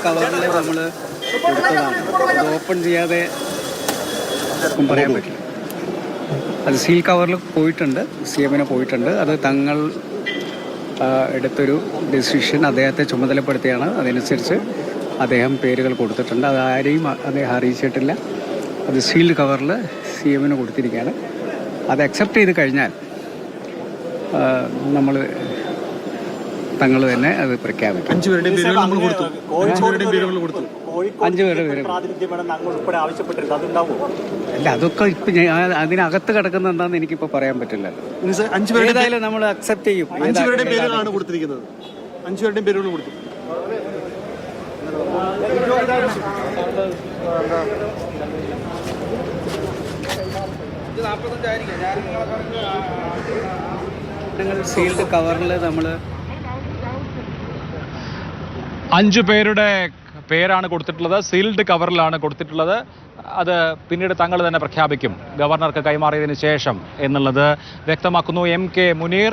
കവറിൽ നമ്മൾ കൊടുത്തതാണ്. അത് ഓപ്പൺ ചെയ്യാതെ ഒന്നും പറയാൻ പറ്റില്ല. അത് സീൽ കവറിൽ പോയിട്ടുണ്ട്, CMന് പോയിട്ടുണ്ട്. അത് തങ്ങൾ എടുത്തൊരു ഡിസിഷൻ അദ്ദേഹത്തെ ചുമതലപ്പെടുത്തിയാണ്. അതനുസരിച്ച് അദ്ദേഹം പേരുകൾ കൊടുത്തിട്ടുണ്ട്. അത് ആരെയും അദ്ദേഹം അറിയിച്ചിട്ടില്ല. അത് സീൽഡ് കവറിൽ CMന് കൊടുത്തിരിക്കുകയാണ്. അത് അക്സെപ്റ്റ് ചെയ്ത് കഴിഞ്ഞാൽ നമ്മൾ തങ്ങൾ തന്നെ അത് പ്രഖ്യാപിക്കും. 5 പേരുടെ പേരുകൾ നമ്മൾ കൊടുത്തു. 5 പേരുടെ പേര് അല്ല, അതൊക്കെ ഇപ്പം അതിനകത്ത് കിടക്കുന്ന എന്താണെന്ന് എനിക്കിപ്പോൾ പറയാൻ പറ്റില്ല. ഏതായാലും നമ്മൾ അക്സെപ്റ്റ് ചെയ്യും. 5 പേരുടെ പേരുകളാണ് കൊടുത്തിരിക്കുന്നത്. 5 പേരുടെയും പേരുകൾ കൊടുത്തു. സീൽഡ് കവറിൽ നമ്മൾ 5 പേരുടെ പേരാണ് കൊടുത്തിട്ടുള്ളത്. സീൽഡ് കവറിലാണ് കൊടുത്തിട്ടുള്ളത്. അത് പിന്നീട് തങ്ങൾ തന്നെ പ്രഖ്യാപിക്കും, ഗവർണർക്ക് കൈമാറിയതിന് ശേഷം എന്നുള്ളത് വ്യക്തമാക്കുന്നു MK മുനീർ.